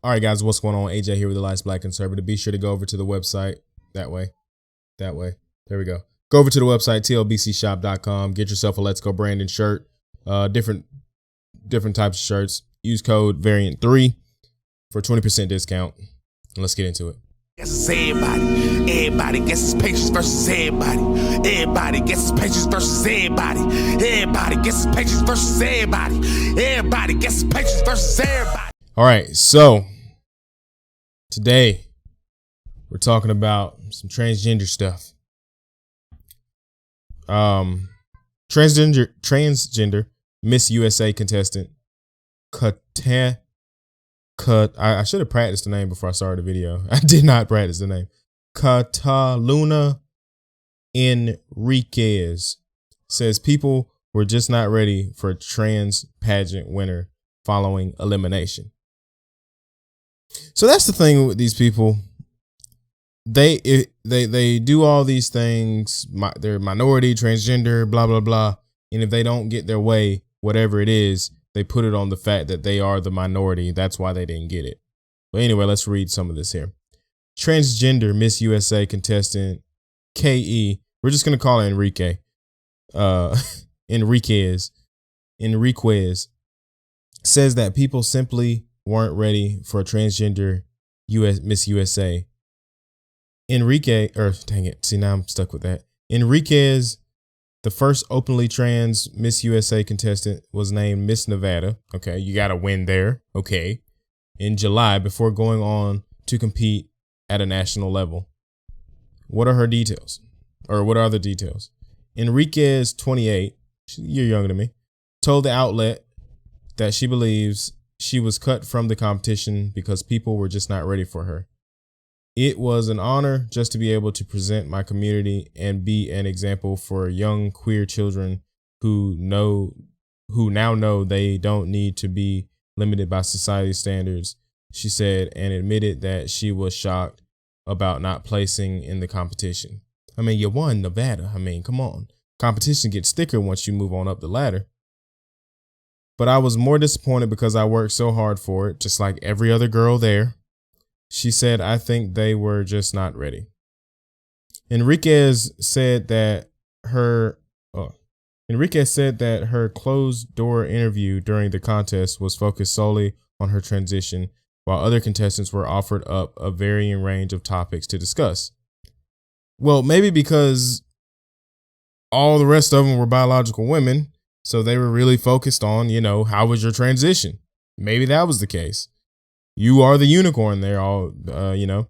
All right, guys, what's going on? AJ here with the Life's Black Conservative. Be sure to go over to the website that way. There we go. Go over to the website, tlbcshop.com. Get yourself a Let's Go Brandon shirt. Different types of shirts. Use code variant3 for 20% discount. And let's get into it. Guess everybody. Everybody guesses Patriots versus everybody. Everybody guesses Patriots versus everybody. Everybody guesses Patriots versus everybody. Everybody guesses Patriots versus everybody. All right, so today we're talking about some transgender stuff. Transgender Miss USA contestant I should have practiced the name before I started the video. I did not practice the name. Cataluna Enriquez says people were just not ready for a trans pageant winner following elimination. So that's the thing with these people. They do all these things. They're minority, transgender, blah, blah, blah. And if they don't get their way, whatever it is, they put it on the fact that they are the minority. That's why they didn't get it. But anyway, let's read some of this here. Transgender Miss USA contestant KE. We're just going to call her Enrique. Enriquez says that people simply weren't ready for a transgender Miss USA. See, now I'm stuck with that. Enriquez, the first openly trans Miss USA contestant, was named Miss Nevada. Okay, you got to win there. Okay. In July, before going on to compete at a national level. What are her details? Or what are the details? Enriquez, 28, you're younger than me, told the outlet that she believes she was cut from the competition because people were just not ready for her. It was an honor just to be able to present my community and be an example for young queer children who now know they don't need to be limited by society's standards, she said, and admitted that she was shocked about not placing in the competition. I mean, you won Nevada. I mean, come on. Competition gets thicker once you move on up the ladder. But I was more disappointed because I worked so hard for it, just like every other girl there. She said, I think they were just not ready. Enriquez said that her closed door interview during the contest was focused solely on her transition, while other contestants were offered up a varying range of topics to discuss. Well, maybe because all the rest of them were biological women, so they were really focused on, how was your transition? Maybe that was the case. You are the unicorn there, It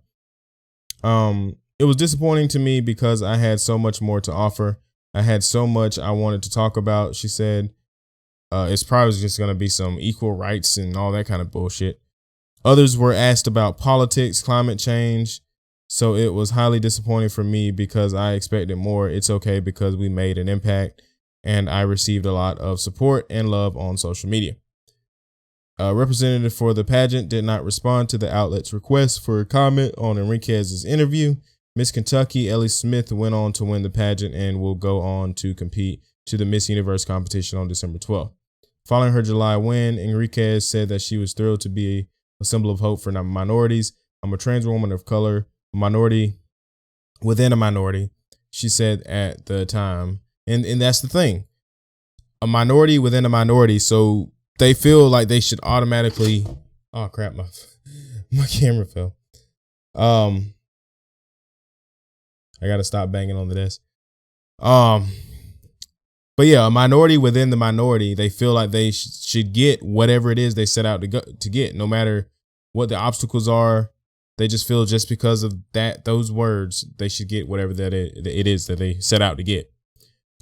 was disappointing to me because I had so much more to offer. I had so much I wanted to talk about, she said. It's probably just going to be some equal rights and all that kind of bullshit. Others were asked about politics, climate change. So it was highly disappointing for me because I expected more. It's okay because we made an impact and I received a lot of support and love on social media. A representative for the pageant did not respond to the outlet's request for a comment on Enriquez's interview. Miss Kentucky, Ellie Smith, went on to win the pageant and will go on to compete to the Miss Universe competition on December 12th. Following her July win, Enriquez said that she was thrilled to be a symbol of hope for minorities. I'm a trans woman of color, a minority within a minority, she said at the time. And that's the thing. A minority within a minority, so they feel like they should automatically. Oh crap! My camera fell. I gotta stop banging on the desk. But yeah, a minority within the minority, they feel like they should get whatever it is they set out to get, no matter what the obstacles are. They just feel just because of those words, they should get whatever that it is that they set out to get.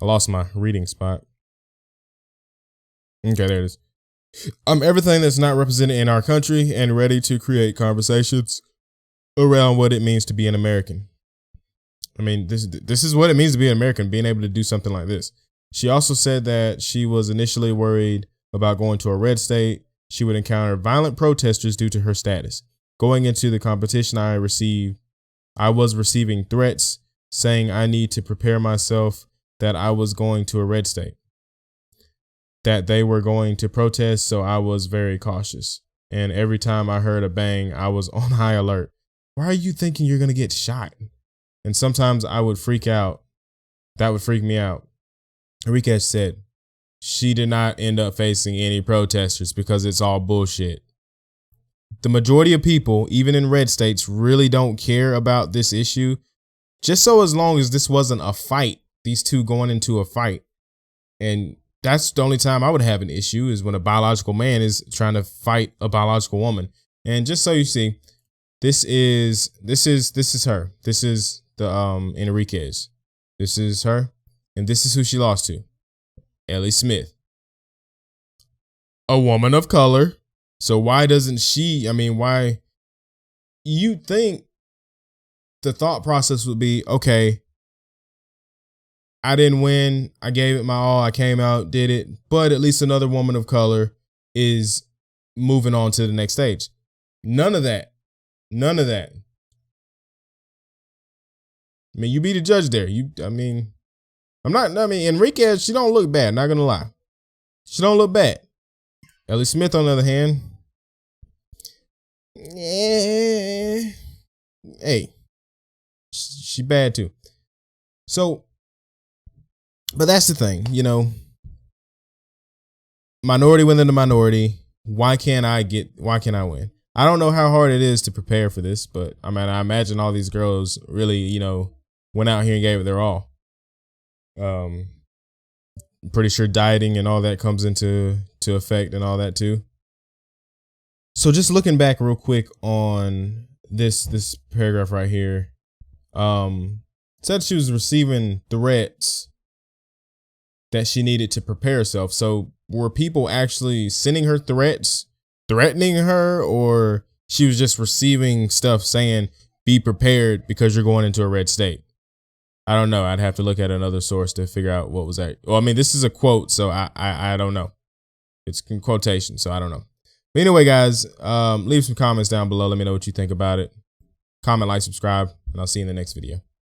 I lost my reading spot. Okay, there it is. I'm everything that's not represented in our country and ready to create conversations around what it means to be an American. I mean, this is what it means to be an American, being able to do something like this. She also said that she was initially worried about going to a red state. She would encounter violent protesters due to her status. Going into the competition, I was receiving threats saying I need to prepare myself that I was going to a red state, that they were going to protest, so I was very cautious. and every time I heard a bang, I was on high alert. Why are you thinking you're going to get shot? And sometimes I would freak out. That would freak me out. Enriquez said she did not end up facing any protesters because it's all bullshit. The majority of people, even in red states, really don't care about this issue. Just so as long as this wasn't a fight, these two going into a fight. And that's the only time I would have an issue is when a biological man is trying to fight a biological woman. And just so you see, this is her. This is the Enriquez. This is her, and this is who she lost to. Ellie Smith. A woman of color. So why doesn't she, why you think the thought process would be, okay, I didn't win. I gave it my all. I came out, did it. But at least another woman of color is moving on to the next stage. None of that. None of that. You be the judge there. Enriquez, she don't look bad. Not going to lie. She don't look bad. Ellie Smith, on the other hand, hey, she bad too. So, but that's the thing, minority within the minority. Why can't I win? I don't know how hard it is to prepare for this, but I imagine all these girls really, went out here and gave it their all. I'm pretty sure dieting and all that comes into effect and all that too. So just looking back real quick on this paragraph right here, said she was receiving threats that she needed to prepare herself. So were people actually sending her threats, threatening her, or she was just receiving stuff saying, be prepared because you're going into a red state? I don't know. I'd have to look at another source to figure out what was that. Well, this is a quote, so I don't know. It's in quotation, so I don't know. But anyway, guys, leave some comments down below. Let me know what you think about it. Comment, like, subscribe, and I'll see you in the next video.